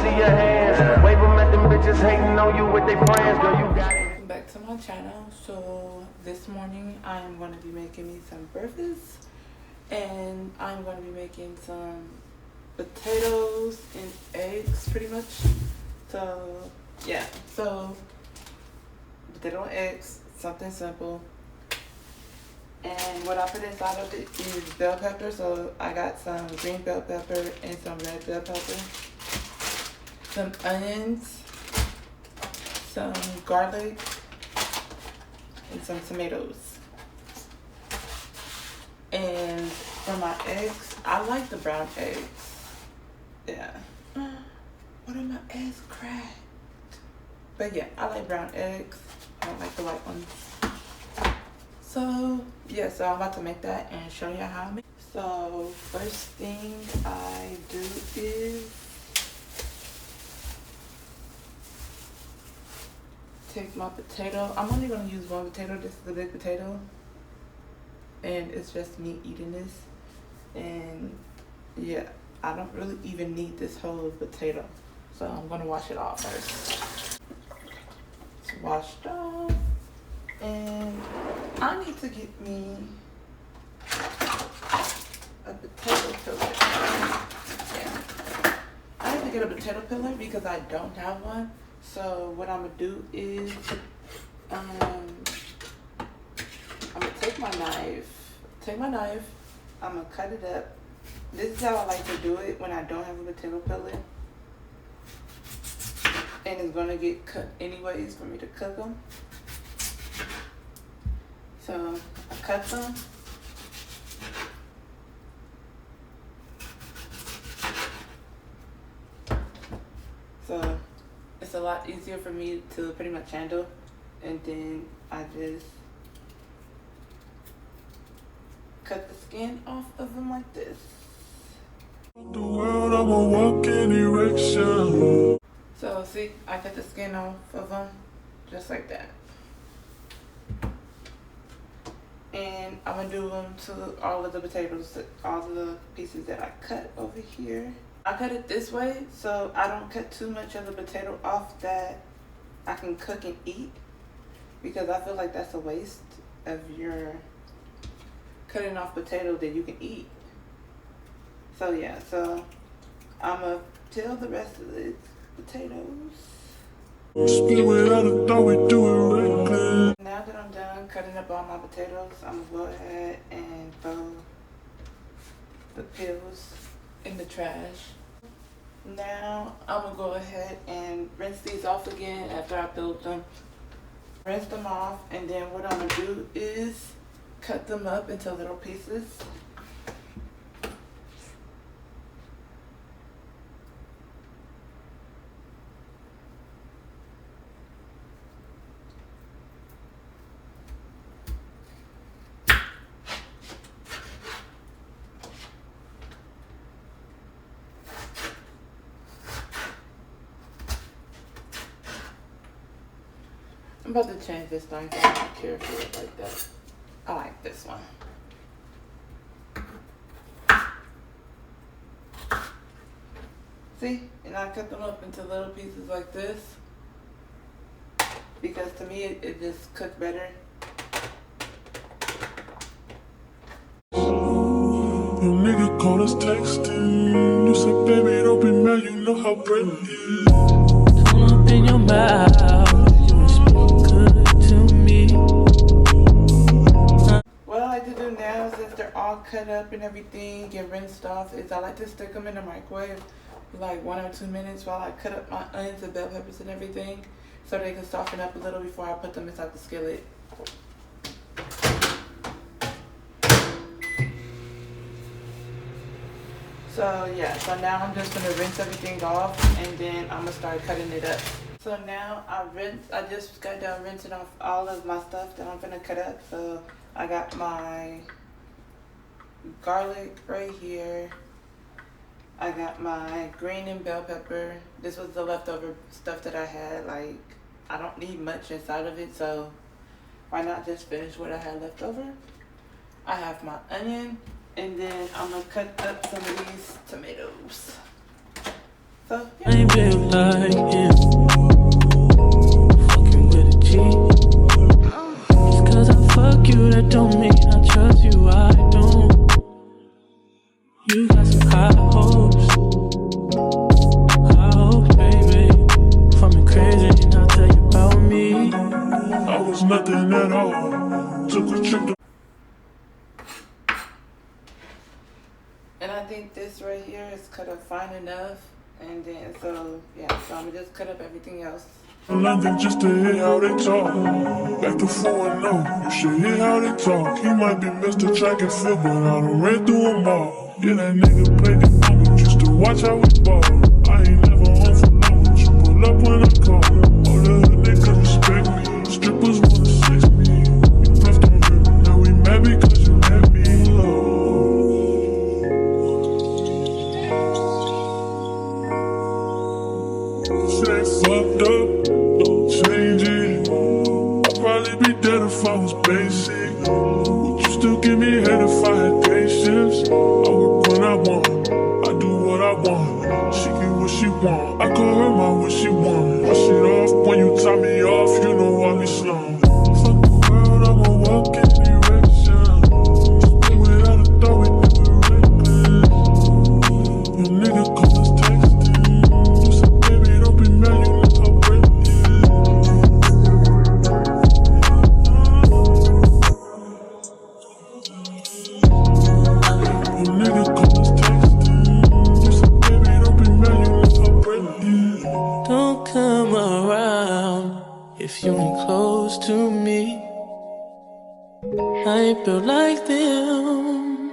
see your hands. Wave them at them bitches hating on you with their friends. Girl, you got it. Welcome back to my channel. So this morning I am going to be making me some breakfast, and I'm going to be making some potatoes and eggs pretty much. So yeah, so potato and eggs, something simple. And what I put inside of it is bell pepper. So I got some green bell pepper and some red bell pepper, some onions, some garlic, and some tomatoes. And for my eggs, I like the brown eggs. Yeah. What are my eggs cracked? But yeah, I like brown eggs. I don't like the white ones. So yeah, so I'm about to make that and show you how I make. So first thing I do is take my potato. I'm only gonna use one potato. This is the big potato, and it's just me eating this. And yeah, I don't really even need this whole potato, so I'm gonna wash it off first. It's washed off, and I need to get me a potato peeler. Yeah, I need to get a potato peeler because I don't have one. So what I'm gonna do is I'm gonna take my knife, I'm gonna cut it up. This is how I like to do it when I don't have a potato peeler, and it's gonna get cut anyways for me to cook them. So I cut them. So it's a lot easier for me to pretty much handle, and then I just cut the skin off of them like this. The world, I'm a walking erection. So see, I cut the skin off of them just like that. And I'm gonna do them to all of the potatoes, all of the pieces that I cut over here. I cut it this way so I don't cut too much of the potato off that I can cook and eat, because I feel like that's a waste of your cutting off potato that you can eat. So yeah, so I'm gonna peel the rest of the potatoes. Spin without a thought, we do it reckless. Now that I'm done cutting up all my potatoes, I'm gonna go ahead and throw the peels in the trash. Now I'm gonna go ahead and rinse these off again after I peeled them. Rinse them off, and then what I'm gonna do is cut them up into little pieces. I'm about to change this thing so I don't care for it like that. I like this one. See? And I cut them up into little pieces like this, because to me it just cooks better. Your nigga called us texting. You said, baby, don't be mad, you know how Brent is. Come up in your mouth, you speak good to me. What I like to do now, since they're all cut up and everything and rinsed off, is I like to stick them in the microwave for like 1 or 2 minutes while I cut up my onions and bell peppers and everything, so they can soften up a little before I put them inside the skillet. So yeah, so now I'm just gonna rinse everything off, and then I'm gonna start cutting it up. So now I just got done rinsing off all of my stuff that I'm gonna cut up. So I got my garlic right here. I got my green and bell pepper. This was the leftover stuff that I had. Like, I don't need much inside of it, so why not just finish what I had left over? I have my onion, and then I'm gonna cut up some of these tomatoes. So I yeah. ain't built like him. Fucking with a G. Just cause I fuck you, that don't mean I trust you. I don't. You got some high hopes. High hopes, baby. For me crazy, and I'll tell you about me. I was nothing at all. Took a trip to And I think this right here is cut up fine enough. And then, so, yeah, so I'm gonna just cut up everything else. London just to hear how they talk. Back to 4-0, you should hear how they talk. He might be Mr. Track and Field, but I done ran through them all. Yeah, that nigga played the game, but used to watch how we ball. I ain't never home for long, but you pull up when I call. All the hood niggas respect me, strippers wanna sex me. You bluffed on her, now we mad because you let me low. Say fucked up, don't change it. I'd probably be dead if I was basic. Would you still give me head if I had patience? I work when I want, I do what I want. She get what she want, I call her mom when she want. Wash it off when you tie me off, you know I'll be slow. Fuck the world, I'ma walk in direction. Just be without a thought, we do it reckless. Your nigga call us texting. You said, baby, don't be mad, you know how break is. Your nigga call us texting. You said, baby, don't be mad, you know how break is. Don't come around if you ain't close to me. I ain't built like them.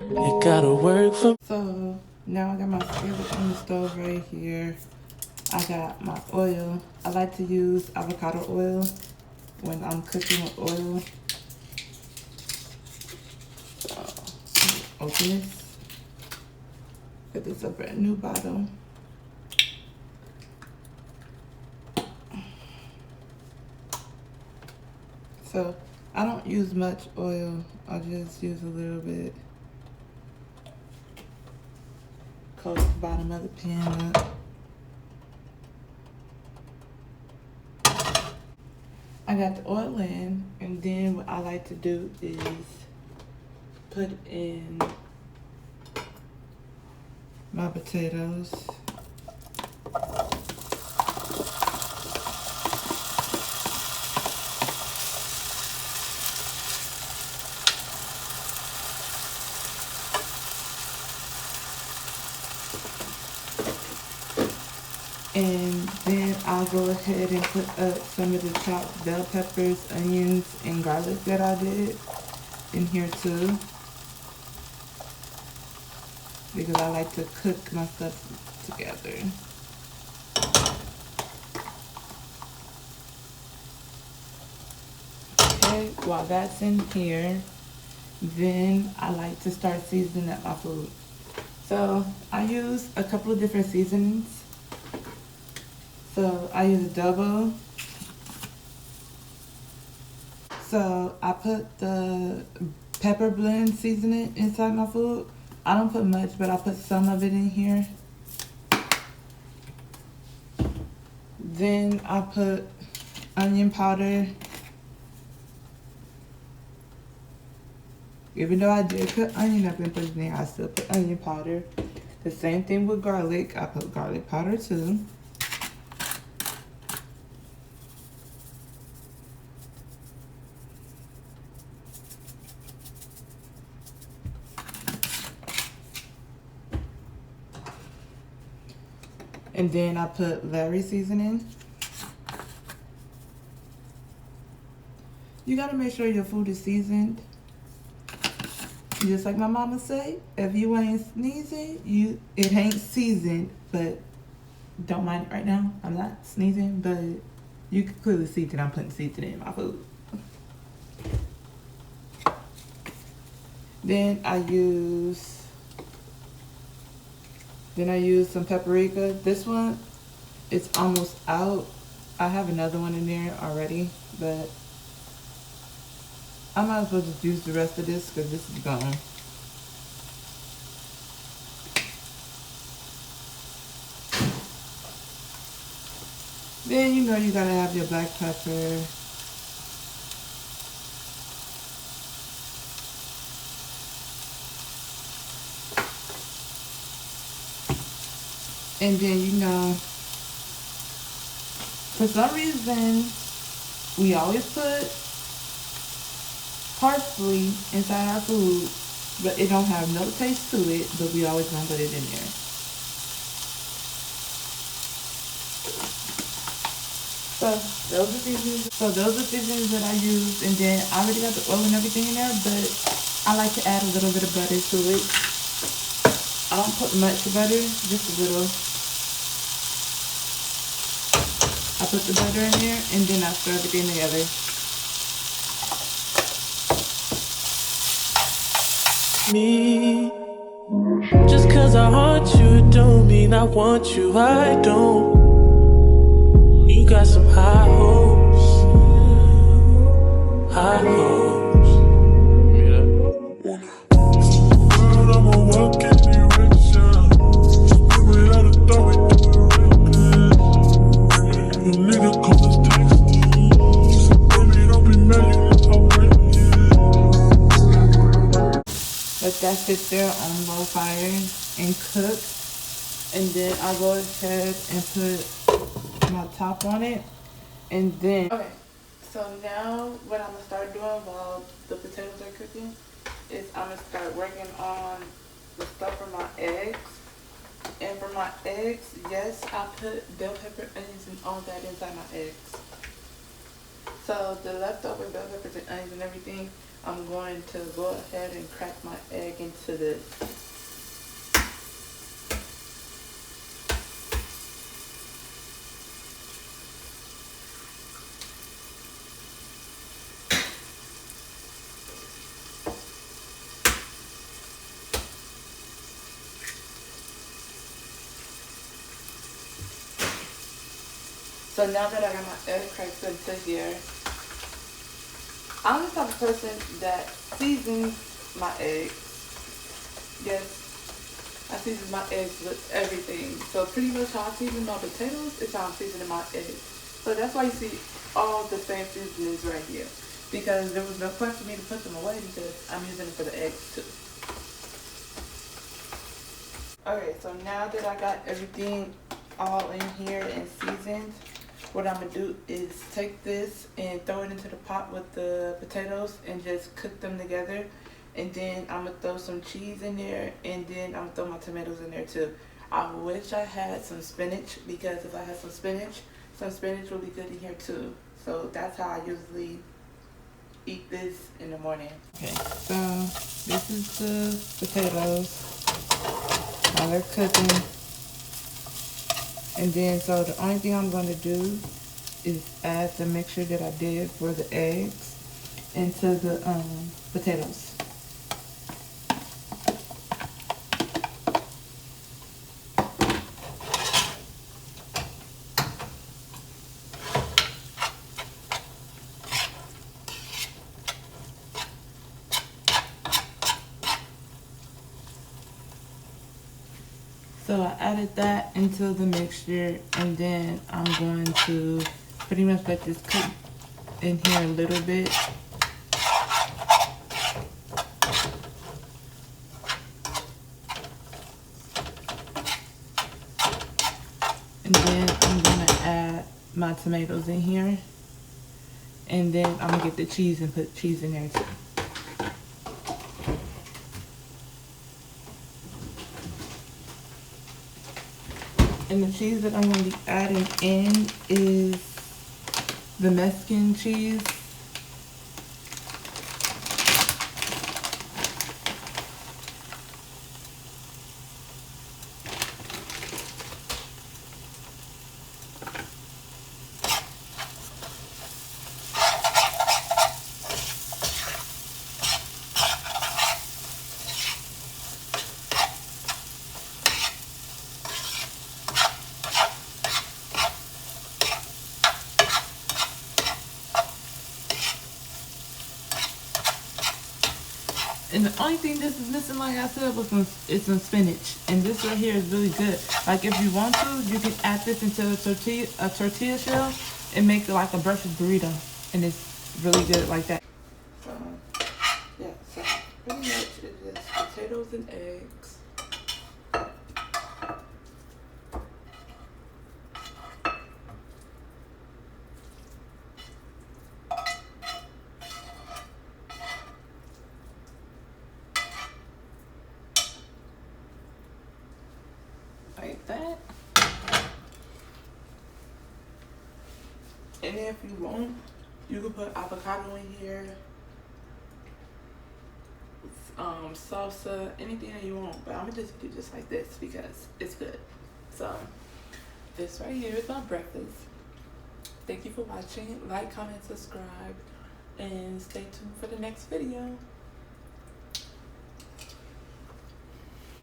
It gotta work for So, now I got my skillet on the stove right here. I got my oil. I like to use avocado oil when I'm cooking with oil. So, open this. This is a brand new bottle. So, I don't use much oil. I just use a little bit. Coat the bottom of the pan up. I got the oil in, and then what I like to do is put in my potatoes. And then I'll go ahead and put up some of the chopped bell peppers, onions, and garlic that I did in here too. Because I like to cook my stuff together. Okay, while that's in here, then I like to start seasoning up my food. So I use a couple of different seasonings. So I use adobo. So I put the pepper blend seasoning inside my food. I don't put much, but I put some of it in here. Then I put onion powder. Even though I did put onion up in there, I still put onion powder. The same thing with garlic. I put garlic powder too. And then I put Larry seasoning. You gotta make sure your food is seasoned. Just like my mama say, if you ain't sneezing, it ain't seasoned. But don't mind it right now. I'm not sneezing, but you can clearly see that I'm putting seasoning in my food. Then I use some paprika. This one, it's almost out. I have another one in there already, but I might as well just use the rest of this because this is gone. Then you know you gotta have your black pepper. And then you know, for some reason, we always put parsley inside our food, but it don't have no taste to it, but we always gonna put it in there. So those are seasonings that I use, and then I already got the oil and everything in there, but I like to add a little bit of butter to it. I don't put much butter, just a little. I put the butter in there, and then I stir everything together. Me, just cause I haunt you don't mean I want you, I don't. You got some high hopes, high hopes. Girl, I'ma walk in direction. Spin without a thought, we do it reckless. Your nigga call us text. So baby, don't be mad, you know how Let that sit there on low fire and cook. And then I'll go ahead and put my top on it. And then, okay, so now what I'm gonna start doing while the potatoes are cooking is I'm gonna start working on the stuff for my eggs. And for my eggs, yes, I put bell pepper, onions, and all that inside my eggs. So the leftover bell peppers and onions and everything, I'm going to go ahead and crack my egg into this. So now that I got my egg cracked into here, I'm the type of person that seasons my eggs. Yes, I season my eggs with everything. So pretty much how I season my potatoes is how I'm seasoning my eggs. So that's why you see all the same seasonings right here. Because there was no point for me to put them away because I'm using it for the eggs too. Okay, so now that I got everything all in here and seasoned, what I'm gonna do is take this and throw it into the pot with the potatoes and just cook them together. And then I'm gonna throw some cheese in there, and then I'm gonna throw my tomatoes in there too. I wish I had some spinach, because if I had some spinach will be good in here too. So that's how I usually eat this in the morning. Okay, so this is the potatoes while they're cooking. And then, so the only thing I'm going to do is add the mixture that I did for the eggs into the potatoes. So I added that into the mixture, and then I'm going to pretty much let this cook in here a little bit. And then I'm gonna add my tomatoes in here, and then I'm gonna get the cheese and put cheese in there too. And the cheese that I'm going to be adding in is the Mexican cheese. And the only thing this is missing, like I said, was some spinach. And this right here is really good. Like if you want to, you can add this into a tortilla shell and make it like a breakfast burrito. And it's really good like that. So, yeah, so pretty much it is potatoes and eggs. Like that. And if you want, you can put avocado in here, salsa, anything that you want. But I'm gonna just do just like this because it's good. So this right here is my breakfast. Thank you for watching. Like, comment, subscribe, and stay tuned for the next video.